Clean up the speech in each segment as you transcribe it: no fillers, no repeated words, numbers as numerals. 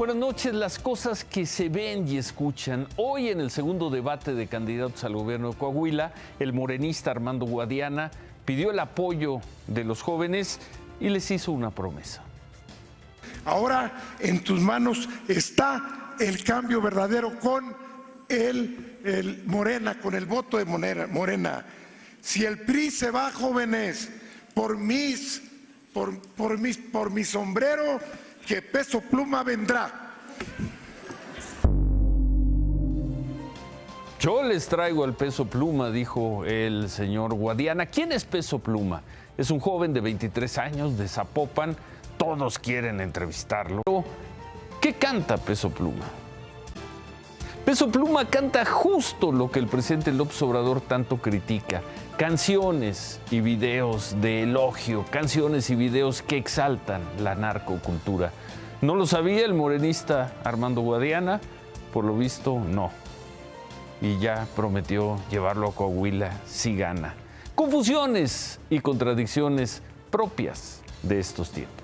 Buenas noches. Las cosas que se ven y escuchan. Hoy en el segundo debate de candidatos al gobierno de Coahuila, el morenista Armando Guadiana pidió el apoyo de los jóvenes y les hizo una promesa. Ahora en tus manos está el cambio verdadero con el Morena, con el voto de Morena. Si el PRI se va, jóvenes, por mi sombrero, que Peso Pluma vendrá. Yo les traigo al Peso Pluma, dijo el señor Guadiana. ¿Quién es Peso Pluma? Es un joven de 23 años de Zapopan. Todos quieren entrevistarlo. ¿Qué canta Peso Pluma? Peso Pluma canta justo lo que el presidente López Obrador tanto critica. Canciones y videos de elogio, canciones y videos que exaltan la narcocultura. ¿No lo sabía el morenista Armando Guadiana? Por lo visto, no. Y ya prometió llevarlo a Coahuila si gana. Confusiones y contradicciones propias de estos tiempos.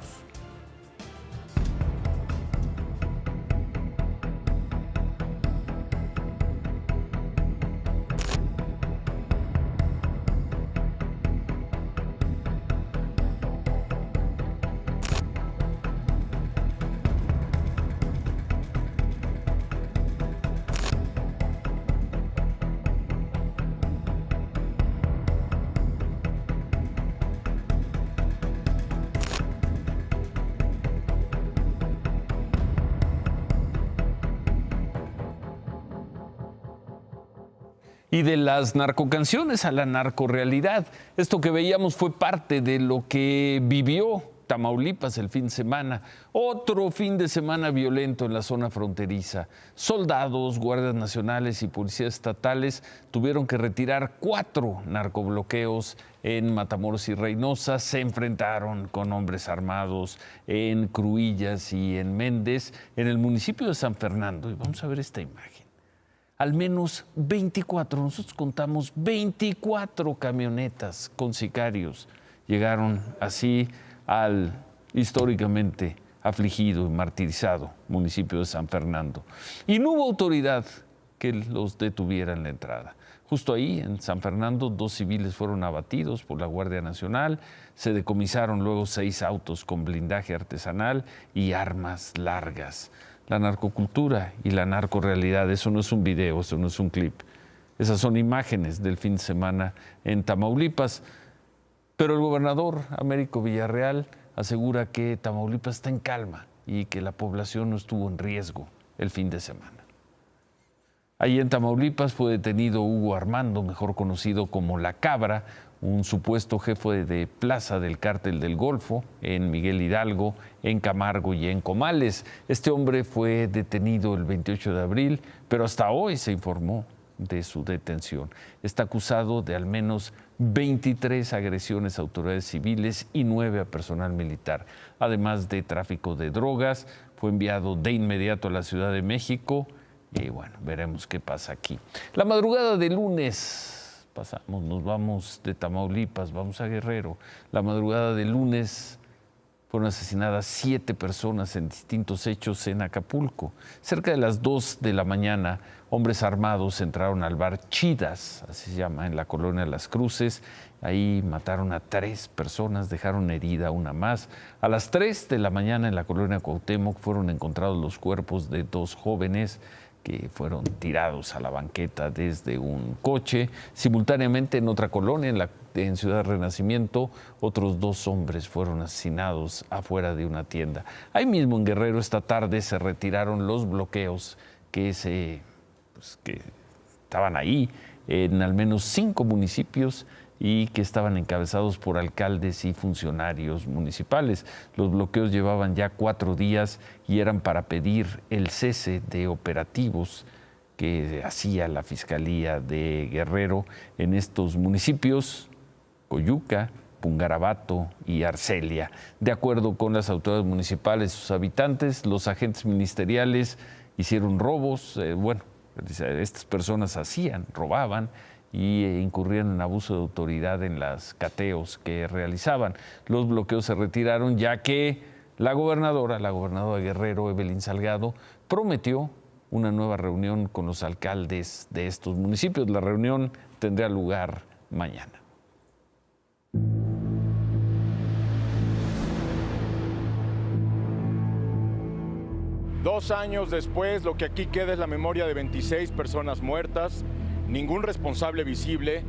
Y de las narcocanciones a la narcorealidad. Esto que veíamos fue parte de lo que vivió Tamaulipas el fin de semana. Otro fin de semana violento en la zona fronteriza. Soldados, guardias nacionales y policías estatales tuvieron que retirar 4 narcobloqueos en Matamoros y Reynosa. Se enfrentaron con hombres armados en Cruillas y en Méndez, en el municipio de San Fernando. Y vamos a ver esta imagen. Al menos 24, nosotros contamos 24 camionetas con sicarios. Llegaron así al históricamente afligido y martirizado municipio de San Fernando. Y no hubo autoridad que los detuviera en la entrada. Justo ahí, en San Fernando, 2 civiles fueron abatidos por la Guardia Nacional. Se decomisaron luego 6 autos con blindaje artesanal y armas largas. La narcocultura y la narcorealidad, eso no es un video, eso no es un clip. Esas son imágenes del fin de semana en Tamaulipas. Pero el gobernador Américo Villarreal asegura que Tamaulipas está en calma y que la población no estuvo en riesgo el fin de semana. Allí en Tamaulipas fue detenido Hugo Armando, mejor conocido como La Cabra, un supuesto jefe de plaza del Cártel del Golfo en Miguel Hidalgo, en Camargo y en Comales. Este hombre fue detenido el 28 de abril, pero hasta hoy se informó de su detención. Está acusado de al menos 23 agresiones a autoridades civiles y 9 a personal militar. Además de tráfico de drogas, fue enviado de inmediato a la Ciudad de México y bueno, veremos qué pasa aquí. La madrugada de lunes nos vamos de Tamaulipas, vamos a Guerrero. La madrugada de lunes fueron asesinadas 7 personas en distintos hechos en Acapulco. Cerca de las 2 de la mañana, hombres armados entraron al bar Chidas, así se llama, en la colonia Las Cruces. Ahí mataron a 3 personas, dejaron herida a una más. A las 3 de la mañana en la colonia Cuauhtémoc fueron encontrados los cuerpos de 2 jóvenes que fueron tirados a la banqueta desde un coche. Simultáneamente en otra colonia, en Ciudad Renacimiento, otros 2 hombres fueron asesinados afuera de una tienda. Ahí mismo en Guerrero esta tarde se retiraron los bloqueos que estaban ahí en al menos 5 municipios y que estaban encabezados por alcaldes y funcionarios municipales. Los bloqueos llevaban ya 4 días y eran para pedir el cese de operativos que hacía la Fiscalía de Guerrero en estos municipios, Coyuca, Pungarabato y Arcelia. De acuerdo con las autoridades municipales y sus habitantes, los agentes ministeriales hicieron robos. Estas personas robaban y incurrían en abuso de autoridad en los cateos que realizaban. Los bloqueos se retiraron ya que la gobernadora Guerrero, Evelyn Salgado, prometió una nueva reunión con los alcaldes de estos municipios. La reunión tendrá lugar mañana. Dos años después, lo que aquí queda es la memoria de 26 personas muertas, ningún responsable visible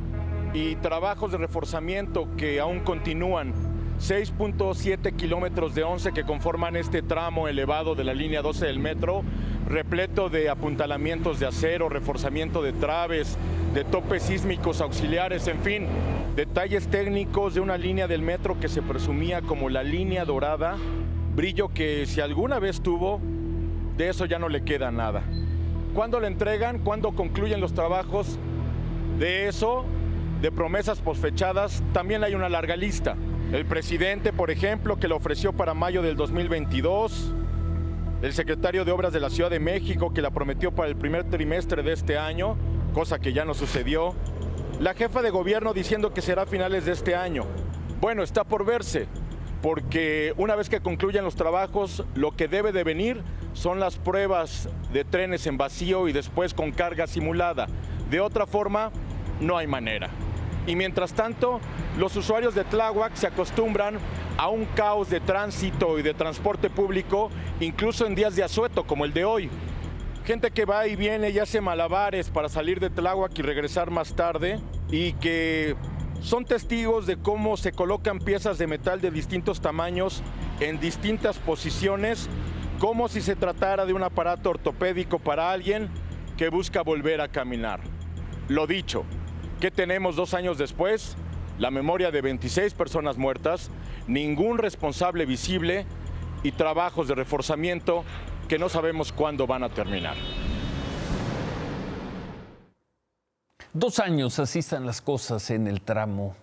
y trabajos de reforzamiento que aún continúan. 6.7 kilómetros de 11 que conforman este tramo elevado de la línea 12 del metro, repleto de apuntalamientos de acero, reforzamiento de traves, de topes sísmicos auxiliares, en fin, detalles técnicos de una línea del metro que se presumía como la línea dorada, brillo que si alguna vez tuvo, de eso ya no le queda nada. ¿Cuándo le entregan? ¿Cuándo concluyen los trabajos? De eso, de promesas posfechadas, también hay una larga lista. El presidente, por ejemplo, que lo ofreció para mayo del 2022, el secretario de Obras de la Ciudad de México, que la prometió para el primer trimestre de este año, cosa que ya no sucedió, la jefa de gobierno diciendo que será a finales de este año. Bueno, está por verse, porque una vez que concluyan los trabajos, lo que debe de venir son las pruebas de trenes en vacío y después con carga simulada. De otra forma, no hay manera. Y mientras tanto, los usuarios de Tláhuac se acostumbran a un caos de tránsito y de transporte público, incluso en días de asueto como el de hoy. Gente que va y viene y hace malabares para salir de Tláhuac y regresar más tarde, y que son testigos de cómo se colocan piezas de metal de distintos tamaños en distintas posiciones, como si se tratara de un aparato ortopédico para alguien que busca volver a caminar. Lo dicho, ¿qué tenemos 2 años después? La memoria de 26 personas muertas, ningún responsable visible y trabajos de reforzamiento que no sabemos cuándo van a terminar. 2 años, así están las cosas en el tramo,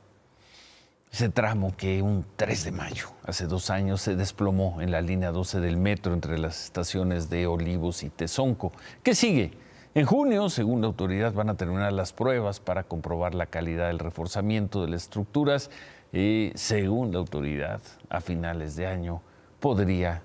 ese tramo que un 3 de mayo, hace 2 años, se desplomó en la línea 12 del metro entre las estaciones de Olivos y Tezonco. ¿Qué sigue? En junio, según la autoridad, van a terminar las pruebas para comprobar la calidad del reforzamiento de las estructuras y, según la autoridad, a finales de año podría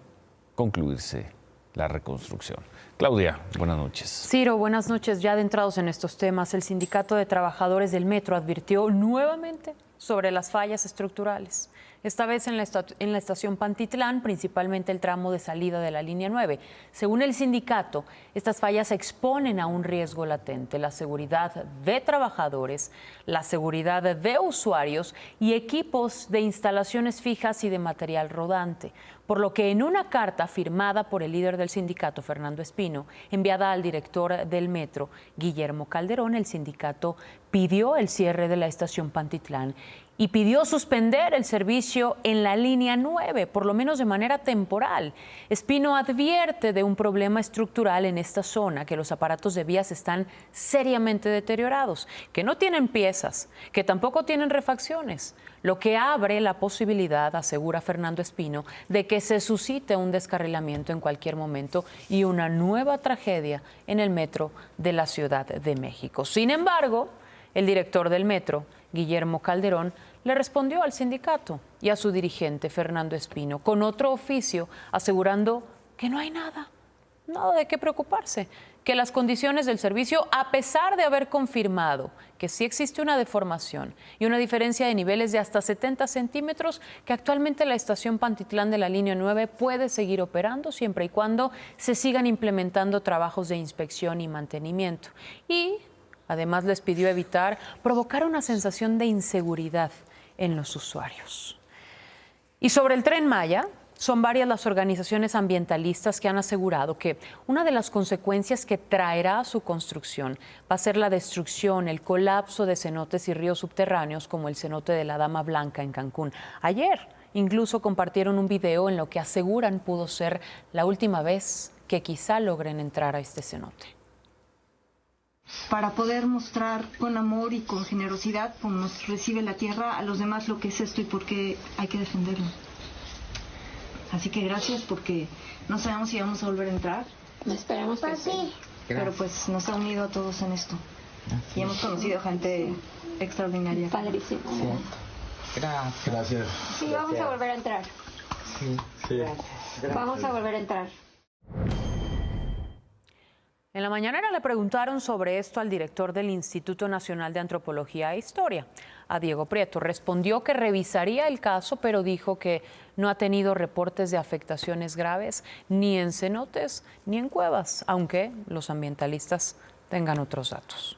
concluirse la reconstrucción. Claudia, buenas noches. Ciro, buenas noches. Ya adentrados en estos temas, el Sindicato de Trabajadores del Metro advirtió nuevamente sobre las fallas estructurales. Esta vez en la estación Pantitlán, principalmente el tramo de salida de la línea 9. Según el sindicato, estas fallas exponen a un riesgo latente la seguridad de trabajadores, la seguridad de usuarios y equipos de instalaciones fijas y de material rodante. Por lo que en una carta firmada por el líder del sindicato, Fernando Espino, enviada al director del metro, Guillermo Calderón, el sindicato pidió el cierre de la estación Pantitlán y pidió suspender el servicio en la línea 9, por lo menos de manera temporal. Espino advierte de un problema estructural en esta zona, que los aparatos de vías están seriamente deteriorados, que no tienen piezas, que tampoco tienen refacciones, lo que abre la posibilidad, asegura Fernando Espino, de que se suscite un descarrilamiento en cualquier momento y una nueva tragedia en el metro de la Ciudad de México. Sin embargo, el director del metro, Guillermo Calderón, le respondió al sindicato y a su dirigente, Fernando Espino, con otro oficio, asegurando que no hay nada de qué preocuparse, que las condiciones del servicio, a pesar de haber confirmado que sí existe una deformación y una diferencia de niveles de hasta 70 centímetros, que actualmente la estación Pantitlán de la línea 9 puede seguir operando siempre y cuando se sigan implementando trabajos de inspección y mantenimiento. Y además les pidió evitar provocar una sensación de inseguridad en los usuarios. Y sobre el Tren Maya, son varias las organizaciones ambientalistas que han asegurado que una de las consecuencias que traerá su construcción va a ser la destrucción, el colapso de cenotes y ríos subterráneos como el cenote de la Dama Blanca en Cancún. Ayer incluso compartieron un video en lo que aseguran pudo ser la última vez que quizá logren entrar a este cenote. Para poder mostrar con amor y con generosidad, como nos recibe la tierra, a los demás lo que es esto y por qué hay que defenderlo. Así que gracias, porque no sabemos si vamos a volver a entrar. Esperamos que sí. Pero pues nos ha unido a todos en esto. Y hemos conocido gente extraordinaria. Padrísimo. Sí. Gracias. Sí, vamos a volver a entrar. Sí. Vamos a volver a entrar. En la mañanera le preguntaron sobre esto al director del Instituto Nacional de Antropología e Historia, a Diego Prieto. Respondió que revisaría el caso, pero dijo que no ha tenido reportes de afectaciones graves ni en cenotes ni en cuevas, aunque los ambientalistas tengan otros datos.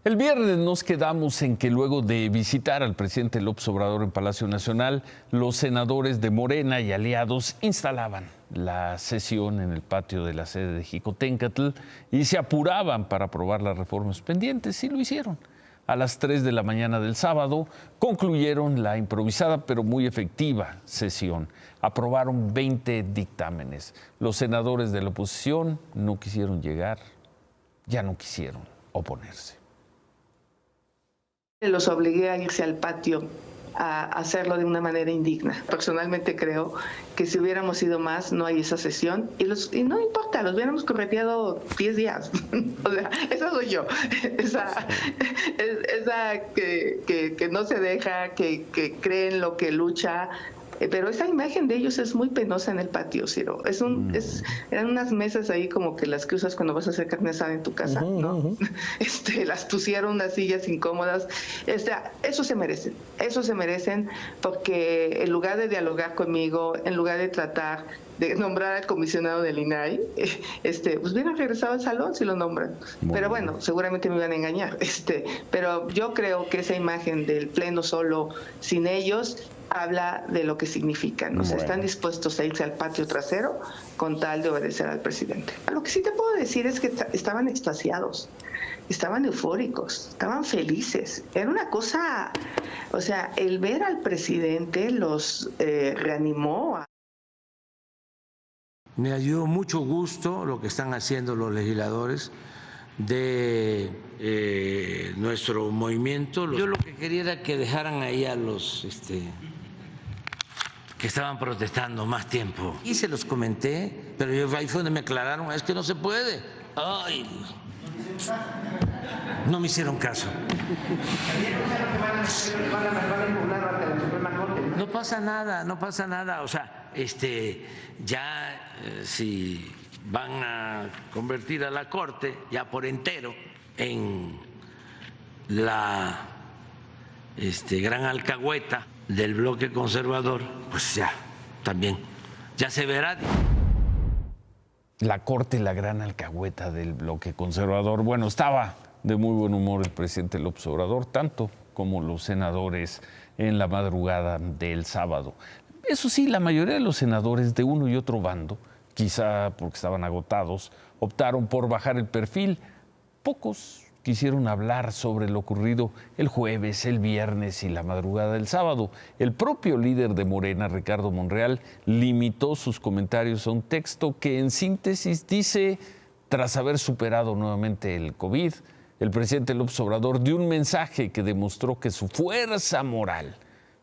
El viernes nos quedamos en que luego de visitar al presidente López Obrador en Palacio Nacional, los senadores de Morena y aliados instalaban la sesión en el patio de la sede de Jicoténcatl y se apuraban para aprobar las reformas pendientes, y lo hicieron. A las 3 de la mañana del sábado concluyeron la improvisada pero muy efectiva sesión. Aprobaron 20 dictámenes. Los senadores de la oposición no quisieron llegar, ya no quisieron oponerse. Los obligué a irse al patio a hacerlo de una manera indigna. Personalmente creo que si hubiéramos ido más, no hay esa sesión y no importa, los hubiéramos correteado 10 días. O sea, esa soy yo, esa que no se deja, que cree en lo que lucha. Pero esa imagen de ellos es muy penosa en el patio, Ciro. Eran unas mesas ahí como que las que usas cuando vas a hacer carne asada en tu casa, ¿no? Las pusieron unas sillas incómodas. Eso se merecen porque en lugar de dialogar conmigo, en lugar de tratar de nombrar al comisionado del INAI, pues hubieran regresado al salón si lo nombran. Pero bueno, seguramente me iban a engañar. Pero yo creo que esa imagen del pleno solo, sin ellos, habla de lo que significan. O sea, están dispuestos a irse al patio trasero con tal de obedecer al presidente. Lo que sí te puedo decir es que estaban extasiados, estaban eufóricos, estaban felices. Era una cosa, o sea, el ver al presidente los reanimó. Me dio mucho gusto lo que están haciendo los legisladores de nuestro movimiento. Yo lo que quería era que dejaran ahí a los que estaban protestando más tiempo. Y se los comenté, pero ahí fue donde me aclararon, es que no se puede. Ay, no me hicieron caso. No pasa nada. O sea, ya si van a convertir a la Corte ya por entero en la gran alcahueta del bloque conservador, pues ya también ya se verá. La Corte, la gran alcahueta del bloque conservador. Bueno, estaba de muy buen humor el presidente López Obrador, tanto como los senadores en la madrugada del sábado. Eso sí, la mayoría de los senadores de uno y otro bando, quizá porque estaban agotados, optaron por bajar el perfil. Pocos quisieron hablar sobre lo ocurrido el jueves, el viernes y la madrugada del sábado. El propio líder de Morena, Ricardo Monreal, limitó sus comentarios a un texto que en síntesis dice: tras haber superado nuevamente el COVID, el presidente López Obrador dio un mensaje que demostró que su fuerza moral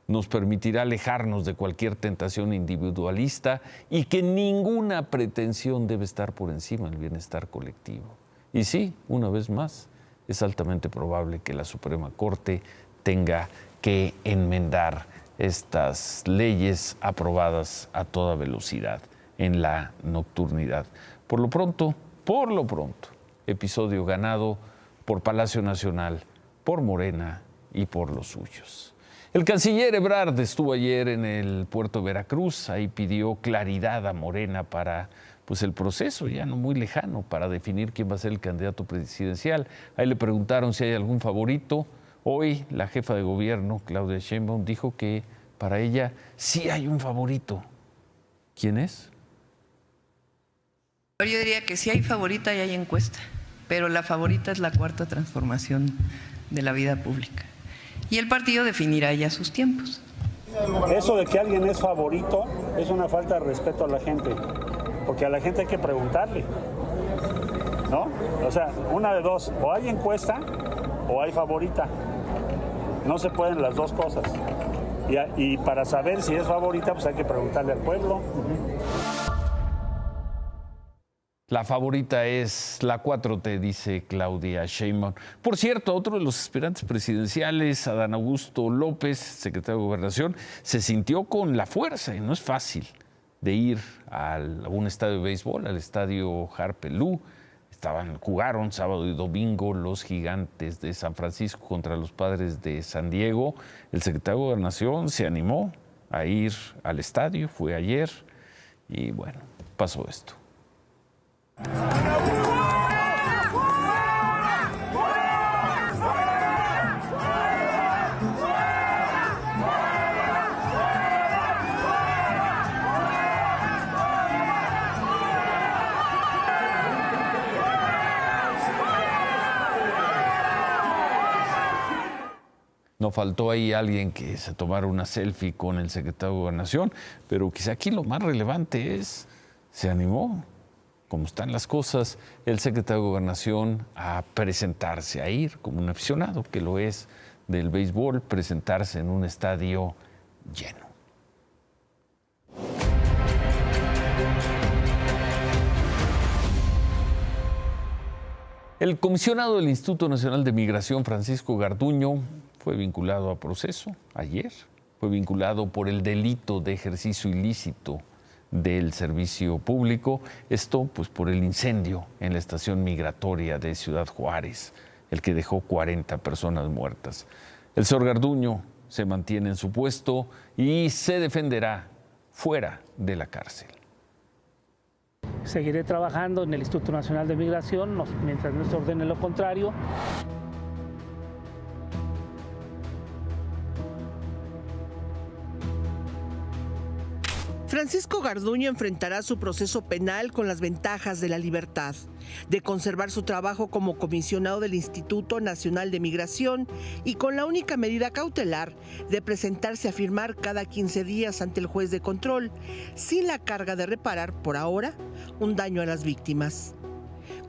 nos permitirá alejarnos de cualquier tentación individualista y que ninguna pretensión debe estar por encima del bienestar colectivo. Y sí, una vez más, es altamente probable que la Suprema Corte tenga que enmendar estas leyes aprobadas a toda velocidad en la nocturnidad. Por lo pronto, episodio ganado por Palacio Nacional, por Morena y por los suyos. El canciller Ebrard estuvo ayer en el puerto de Veracruz. Ahí pidió claridad a Morena para el proceso ya no muy lejano para definir quién va a ser el candidato presidencial. Ahí le preguntaron si hay algún favorito. Hoy la jefa de gobierno, Claudia Sheinbaum, dijo que para ella sí hay un favorito. ¿Quién es? Yo diría que sí hay favorita y hay encuesta, pero la favorita es la Cuarta Transformación de la vida pública. Y el partido definirá ya sus tiempos. Eso de que alguien es favorito es una falta de respeto a la gente, porque a la gente hay que preguntarle, ¿no? O sea, una de dos, o hay encuesta o hay favorita. No se pueden las dos cosas. Y para saber si es favorita, pues hay que preguntarle al pueblo. La favorita es la 4T, dice Claudia Sheinbaum. Por cierto, otro de los aspirantes presidenciales, Adán Augusto López, secretario de Gobernación, se sintió con la fuerza, y no es fácil, de ir a un estadio de béisbol, al estadio Harpelú. Jugaron sábado y domingo los Gigantes de San Francisco contra los Padres de San Diego. El secretario de Gobernación se animó a ir al estadio, fue ayer, y bueno, pasó esto. No faltó ahí alguien que se tomara una selfie con el secretario de Gobernación, pero quizá aquí lo más relevante es, se animó, como están las cosas, el secretario de Gobernación a presentarse, a ir como un aficionado, que lo es del béisbol, presentarse en un estadio lleno. El comisionado del Instituto Nacional de Migración, Francisco Garduño, fue vinculado a proceso ayer, fue vinculado por el delito de ejercicio ilícito del servicio público, esto pues por el incendio en la estación migratoria de Ciudad Juárez, el que dejó 40 personas muertas. El señor Garduño se mantiene en su puesto y se defenderá fuera de la cárcel. Seguiré trabajando en el Instituto Nacional de Migración mientras no se ordene lo contrario. Francisco Garduño enfrentará su proceso penal con las ventajas de la libertad, de conservar su trabajo como comisionado del Instituto Nacional de Migración y con la única medida cautelar de presentarse a firmar cada 15 días ante el juez de control, sin la carga de reparar, por ahora, un daño a las víctimas.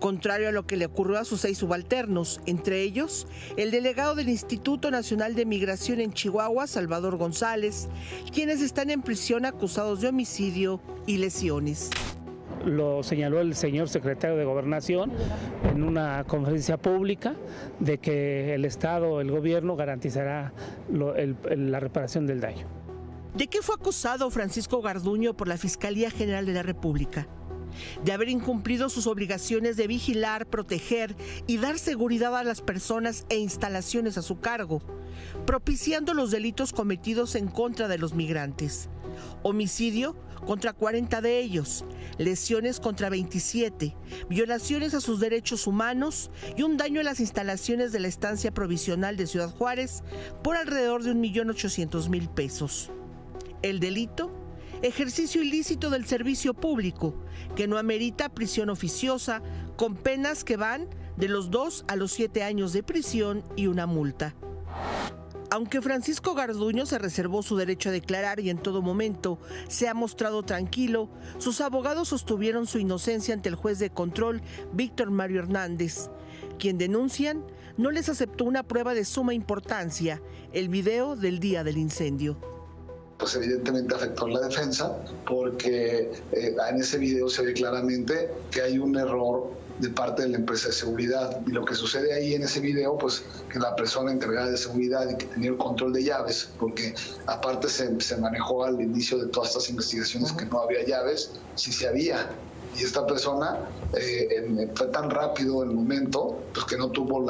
Contrario a lo que le ocurrió a sus 6 subalternos, entre ellos el delegado del Instituto Nacional de Migración en Chihuahua, Salvador González, quienes están en prisión acusados de homicidio y lesiones. Lo señaló el señor secretario de Gobernación en una conferencia pública de que el Estado, el gobierno, garantizará la reparación del daño. ¿De qué fue acusado Francisco Garduño por la Fiscalía General de la República? De haber incumplido sus obligaciones de vigilar, proteger y dar seguridad a las personas e instalaciones a su cargo, propiciando los delitos cometidos en contra de los migrantes. Homicidio contra 40 de ellos, lesiones contra 27, violaciones a sus derechos humanos y un daño a las instalaciones de la estancia provisional de Ciudad Juárez por alrededor de 1.800.000 pesos. El delito: ejercicio ilícito del servicio público, que no amerita prisión oficiosa, con penas que van de los 2 a los 7 años de prisión y una multa. Aunque Francisco Garduño se reservó su derecho a declarar y en todo momento se ha mostrado tranquilo, sus abogados sostuvieron su inocencia ante el juez de control, Víctor Mario Hernández, quien denuncian no les aceptó una prueba de suma importancia, el video del día del incendio. Pues evidentemente afectó a la defensa porque en ese video se ve claramente que hay un error de parte de la empresa de seguridad, y lo que sucede ahí en ese video, pues que la persona encargada de seguridad y que tenía el control de llaves, porque aparte se manejó al inicio de todas estas investigaciones que no había llaves, sí se había, y esta persona fue tan rápido el momento, pues que no tuvo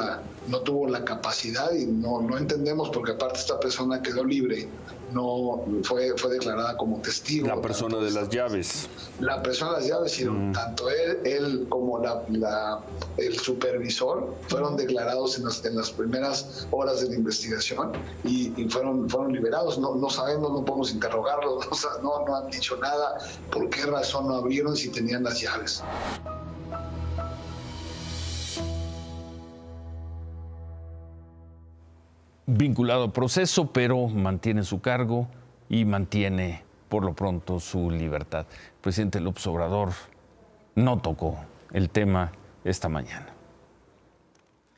la capacidad, y no entendemos, porque aparte esta persona quedó libre, no fue declarada como testigo. La persona de las llaves. La persona de las llaves, y tanto él como el supervisor fueron declarados en las primeras horas de la investigación y fueron liberados. No sabemos, no podemos interrogarlos, no han dicho nada, por qué razón no abrieron si tenían las llaves. Vinculado al proceso, pero mantiene su cargo y mantiene por lo pronto su libertad. El presidente López Obrador no tocó el tema esta mañana.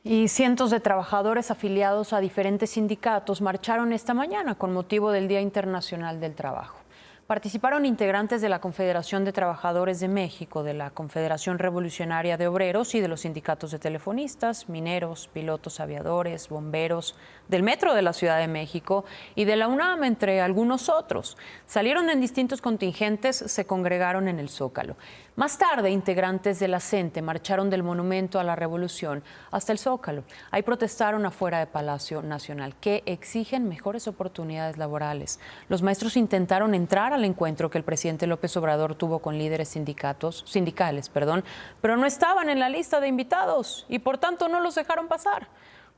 Y cientos de trabajadores afiliados a diferentes sindicatos marcharon esta mañana con motivo del Día Internacional del Trabajo. Participaron integrantes de la Confederación de Trabajadores de México, de la Confederación Revolucionaria de Obreros y de los sindicatos de telefonistas, mineros, pilotos aviadores, bomberos, del Metro de la Ciudad de México y de la UNAM, entre algunos otros. Salieron en distintos contingentes, se congregaron en el Zócalo. Más tarde, integrantes de la CENTE marcharon del Monumento a la Revolución hasta el Zócalo. Ahí protestaron afuera de Palacio Nacional, que exigen mejores oportunidades laborales. Los maestros intentaron entrar al encuentro que el presidente López Obrador tuvo con líderes sindicales, pero no estaban en la lista de invitados y por tanto no los dejaron pasar.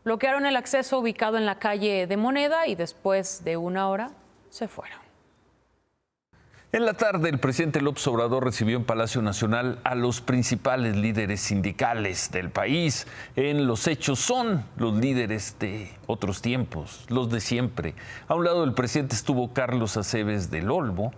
Bloquearon el acceso ubicado en la calle de Moneda y después de una hora se fueron. En la tarde, el presidente López Obrador recibió en Palacio Nacional a los principales líderes sindicales del país. En los hechos son los líderes de otros tiempos, los de siempre. A un lado del presidente estuvo Carlos Acebes del Olmo,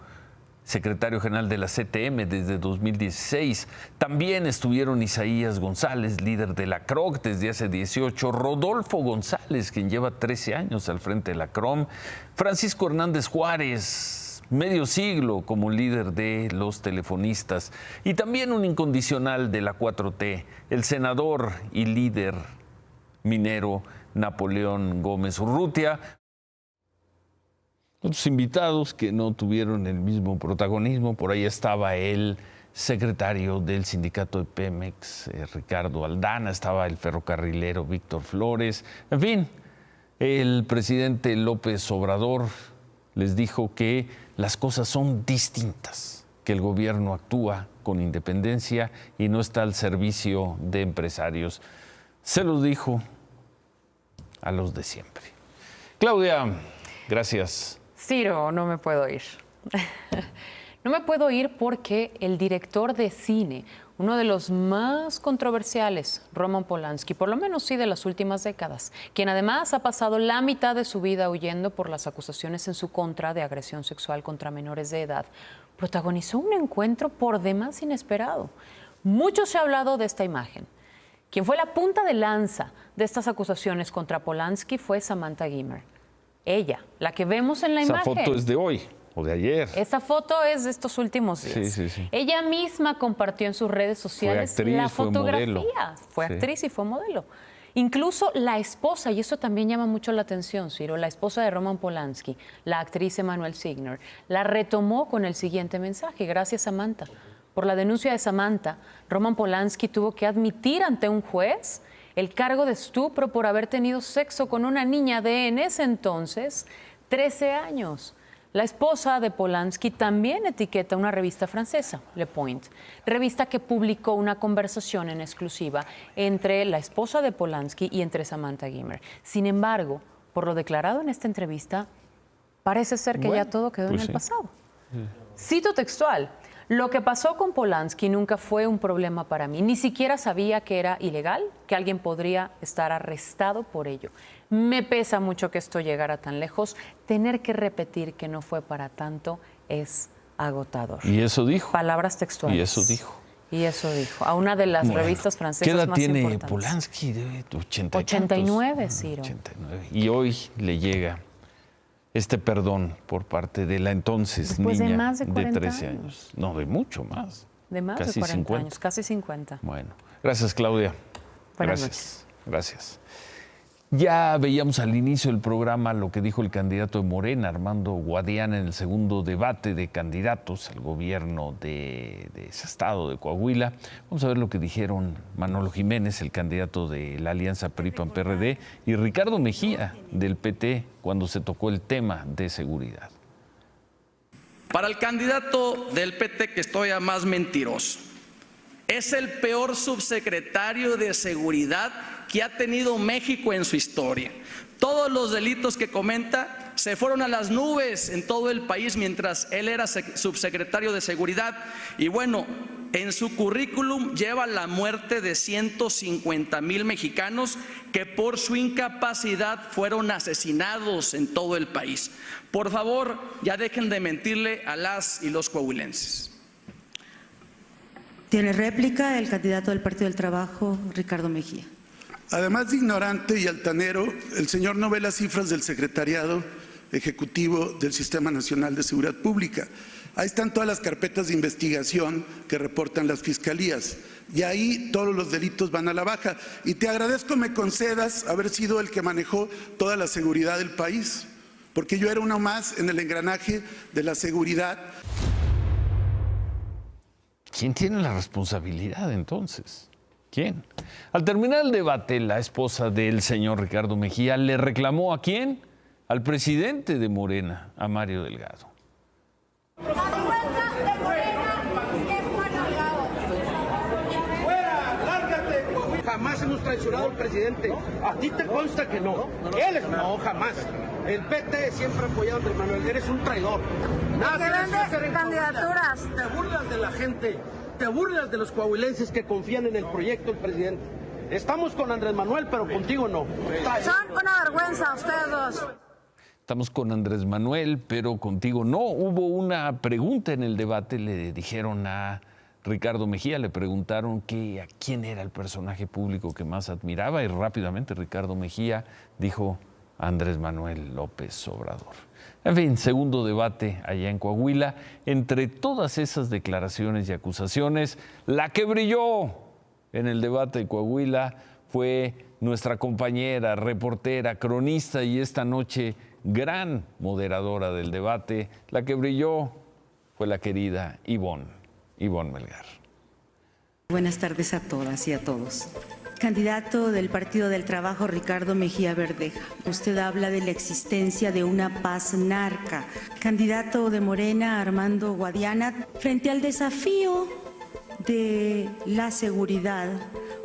secretario general de la CTM desde 2016. También estuvieron Isaías González, líder de la CROC desde hace 18, Rodolfo González, quien lleva 13 años al frente de la CROM, Francisco Hernández Juárez, medio siglo como líder de los telefonistas, y también un incondicional de la 4T, el senador y líder minero Napoleón Gómez Urrutia. Otros invitados que no tuvieron el mismo protagonismo, por ahí estaba el secretario del sindicato de Pemex, Ricardo Aldana, estaba el ferrocarrilero Víctor Flores, en fin, el presidente López Obrador les dijo que las cosas son distintas, que el gobierno actúa con independencia y no está al servicio de empresarios. Se los dijo a los de siempre. Claudia, gracias. Ciro, no me puedo ir. No me puedo ir porque el director de cine, uno de los más controversiales, Roman Polanski, por lo menos sí de las últimas décadas, quien además ha pasado la mitad de su vida huyendo por las acusaciones en su contra de agresión sexual contra menores de edad, protagonizó un encuentro por demás inesperado. Mucho se ha hablado de esta imagen. Quien fue la punta de lanza de estas acusaciones contra Polanski fue Samantha Gimmer. Ella, la que vemos en la imagen. Esa foto es de hoy. O de ayer. Esta foto es de estos últimos días. Sí. Ella misma compartió en sus redes sociales la fotografía. Fue actriz y fue modelo. Incluso la esposa, y eso también llama mucho la atención, Ciro, la esposa de Roman Polanski, la actriz Emanuelle Signer, la retomó con el siguiente mensaje: gracias, Samantha. Por la denuncia de Samantha, Roman Polanski tuvo que admitir ante un juez el cargo de estupro por haber tenido sexo con una niña de, en ese entonces, 13 años. La esposa de Polanski también etiqueta una revista francesa, Le Point, revista que publicó una conversación en exclusiva entre la esposa de Polanski y entre Samantha Gimmer. Sin embargo, por lo declarado en esta entrevista, parece ser que ya todo quedó en el pasado. Cito textual: lo que pasó con Polanski nunca fue un problema para mí. Ni siquiera sabía que era ilegal, que alguien podría estar arrestado por ello. Me pesa mucho que esto llegara tan lejos. Tener que repetir que no fue para tanto es agotador. Y eso dijo. Palabras textuales. Y eso dijo. Y eso dijo. A una de las revistas francesas más importantes. ¿Qué edad tiene Polanski? De 89, Ciro. 89. Y hoy le llega este perdón por parte de la entonces después niña de más de 40 13 años. No, de mucho más. De más casi de 40 50 años, casi 50. Bueno, gracias, Claudia. Buenas noches. Gracias. Ya veíamos al inicio del programa lo que dijo el candidato de Morena, Armando Guadiana, en el segundo debate de candidatos al gobierno de ese estado, de Coahuila. Vamos a ver lo que dijeron Manolo Jiménez, el candidato de la Alianza PRI-PAN-PRD, y Ricardo Mejía, del PT, cuando se tocó el tema de seguridad. Para el candidato del PT, que estoy a más mentiroso, es el peor subsecretario de seguridad que ha tenido México en su historia. Todos los delitos que comenta se fueron a las nubes en todo el país mientras él era subsecretario de seguridad. Y bueno, en su currículum lleva la muerte de 150,000 mexicanos que por su incapacidad fueron asesinados en todo el país. Por favor, ya dejen de mentirle a las y los coahuilenses. Tiene réplica el candidato del Partido del Trabajo, Ricardo Mejía. Además de ignorante y altanero, el señor no ve las cifras del Secretariado Ejecutivo del Sistema Nacional de Seguridad Pública. Ahí están todas las carpetas de investigación que reportan las fiscalías. Y ahí todos los delitos van a la baja. Y te agradezco me concedas haber sido el que manejó toda la seguridad del país, porque yo era uno más en el engranaje de la seguridad. ¿Quién tiene la responsabilidad entonces? ¿Quién? Al terminar el debate, la esposa del señor Ricardo Mejía le reclamó ¿a quién? Al presidente de Morena, a Mario Delgado. Jamás hemos traicionado al presidente. A ti te consta que no. Él es no, jamás. El PT siempre ha apoyado a Andrés Manuel. Eres un traidor. Nada de candidaturas. Te burlas de la gente. Te burlas de los coahuilenses que confían en el proyecto del presidente. Estamos con Andrés Manuel, pero contigo no. Son una vergüenza ustedes dos. Estamos con Andrés Manuel, pero contigo no. Hubo una pregunta en el debate, le dijeron a Ricardo Mejía, le preguntaron a quién era el personaje público que más admiraba y rápidamente Ricardo Mejía dijo Andrés Manuel López Obrador. En fin, segundo debate allá en Coahuila. Entre todas esas declaraciones y acusaciones, la que brilló en el debate de Coahuila fue nuestra compañera, reportera, cronista y esta noche gran moderadora del debate. La que brilló fue la querida Ivonne Melgar. Buenas tardes a todas y a todos. Candidato del Partido del Trabajo, Ricardo Mejía Verdeja. Usted habla de la existencia de una paz narca. Candidato de Morena, Armando Guadiana, frente al desafío de la seguridad,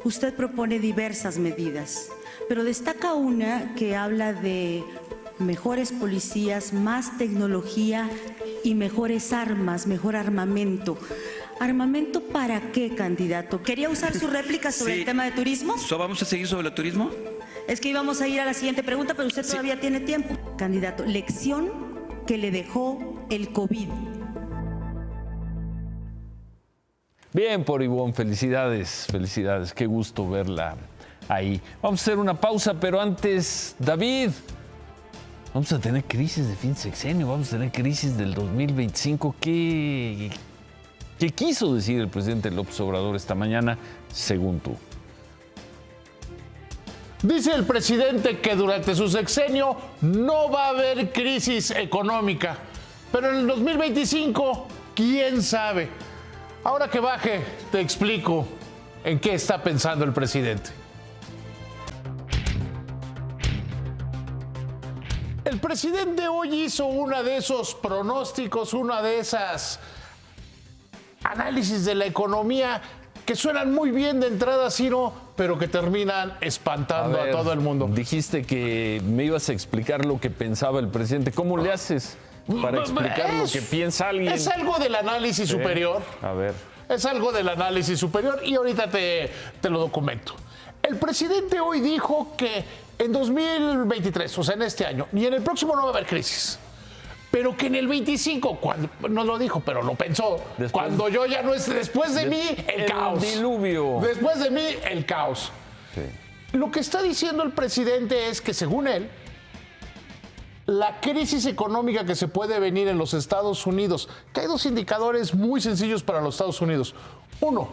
usted propone diversas medidas, pero destaca una que habla de mejores policías, más tecnología y mejores armas, mejor armamento. ¿Armamento para qué, candidato? ¿Quería usar su réplica sobre el tema de turismo? ¿Vamos a seguir sobre el turismo? Es que íbamos a ir a la siguiente pregunta, pero usted todavía tiene tiempo. Candidato, lección que le dejó el COVID. Bien por Ivonne, felicidades, qué gusto verla ahí. Vamos a hacer una pausa, pero antes, David, vamos a tener crisis de fin de sexenio, vamos a tener crisis del 2025. ¿Qué quiso decir el presidente López Obrador esta mañana, según tú? Dice el presidente que durante su sexenio no va a haber crisis económica, pero en el 2025, ¿quién sabe? Ahora que baje, te explico en qué está pensando el presidente. El presidente hoy hizo uno de esos pronósticos, una de esas análisis de la economía que suenan muy bien de entrada, Ciro, pero que terminan espantando a todo el mundo. Dijiste que me ibas a explicar lo que pensaba el presidente. ¿Cómo le haces para explicar lo que piensa alguien? Es algo del análisis superior. A ver. Es algo del análisis superior y ahorita te lo documento. El presidente hoy dijo que en 2023, o sea, en este año, ni en el próximo no va a haber crisis. Pero que en el 25, cuando no lo dijo, pero lo pensó, cuando yo ya no esté, después de mí, el caos. Diluvio. Después de mí, el caos. Sí. Lo que está diciendo el presidente es que, según él, la crisis económica que se puede venir en los Estados Unidos, que hay dos indicadores muy sencillos para los Estados Unidos. Uno,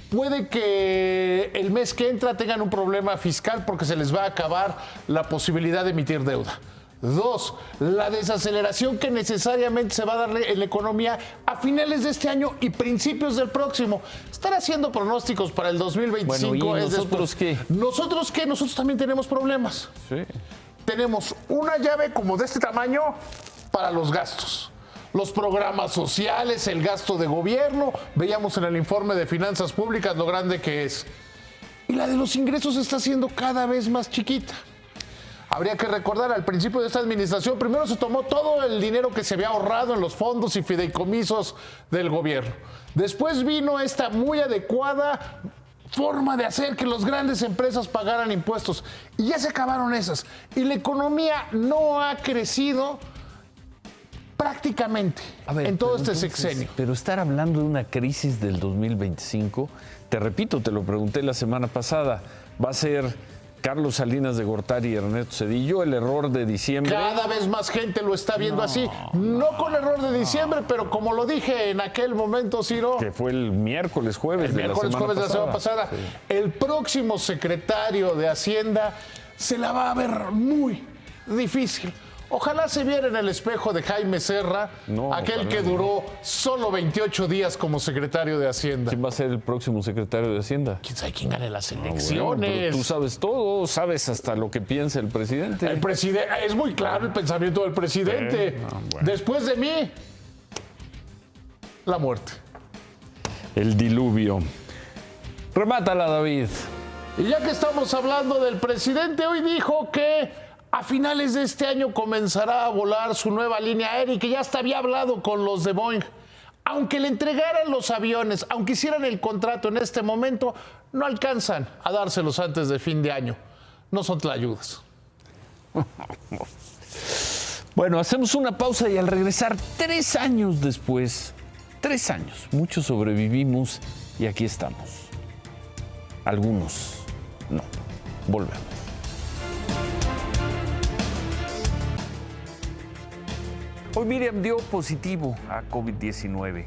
puede que el mes que entra tengan un problema fiscal porque se les va a acabar la posibilidad de emitir deuda. Dos, la desaceleración que necesariamente se va a darle en la economía a finales de este año y principios del próximo. Estar haciendo pronósticos para el 2025 bueno, ¿y es nosotros qué? ¿Nosotros qué? Nosotros también tenemos problemas. Sí. Tenemos una llave como de este tamaño para los gastos. Los programas sociales, el gasto de gobierno. Veíamos en el informe de finanzas públicas lo grande que es. Y la de los ingresos está siendo cada vez más chiquita. Habría que recordar, al principio de esta administración, primero se tomó todo el dinero que se había ahorrado en los fondos y fideicomisos del gobierno. Después vino esta muy adecuada forma de hacer que las grandes empresas pagaran impuestos. Y ya se acabaron esas. Y la economía no ha crecido prácticamente en todo este sexenio. Pero estar hablando de una crisis del 2025, te repito, te lo pregunté la semana pasada, va a ser Carlos Salinas de Gortari y Ernesto Zedillo, el error de diciembre. Cada vez más gente lo está viendo así. No con error de diciembre, pero como lo dije en aquel momento, Ciro. Que fue el miércoles, jueves de la semana pasada. Sí. El próximo secretario de Hacienda se la va a ver muy difícil. Ojalá se viera en el espejo de Jaime Serra, aquel que duró solo 28 días como secretario de Hacienda. ¿Quién va a ser el próximo secretario de Hacienda? ¿Quién sabe quién gane las elecciones? Bueno, pero tú sabes todo, sabes hasta lo que piensa el presidente. El presidente, es muy claro el pensamiento del presidente. Después de mí, la muerte. El diluvio. Remátala, David. Y ya que estamos hablando del presidente, hoy dijo que a finales de este año comenzará a volar su nueva línea aérea y que ya hasta había hablado con los de Boeing. Aunque le entregaran los aviones, aunque hicieran el contrato en este momento, no alcanzan a dárselos antes de fin de año. No son tlayudas. Bueno, hacemos una pausa y al regresar 3 años después, 3 años, muchos sobrevivimos y aquí estamos. Algunos no. Volvemos. Hoy Miriam dio positivo a COVID-19.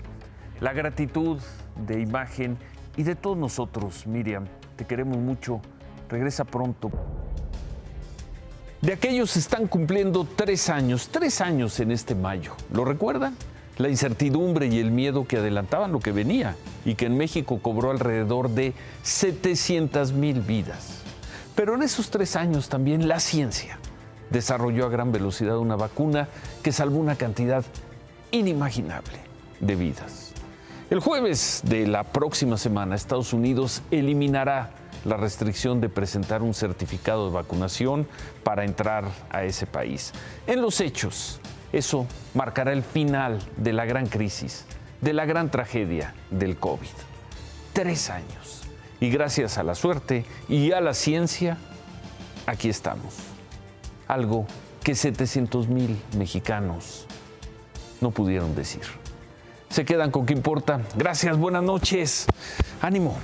La gratitud de Imagen y de todos nosotros, Miriam, te queremos mucho. Regresa pronto. De aquellos están cumpliendo 3 años en este mayo. ¿Lo recuerdan? La incertidumbre y el miedo que adelantaban lo que venía y que en México cobró alrededor de 700,000 vidas. Pero en esos 3 años también la ciencia desarrolló a gran velocidad una vacuna que salvó una cantidad inimaginable de vidas. El jueves de la próxima semana, Estados Unidos eliminará la restricción de presentar un certificado de vacunación para entrar a ese país. En los hechos, eso marcará el final de la gran crisis, de la gran tragedia del COVID. 3 años. Y gracias a la suerte y a la ciencia, aquí estamos. Algo que 700,000 mexicanos no pudieron decir. Se quedan con ¿Qué importa? Gracias, buenas noches. Ánimo.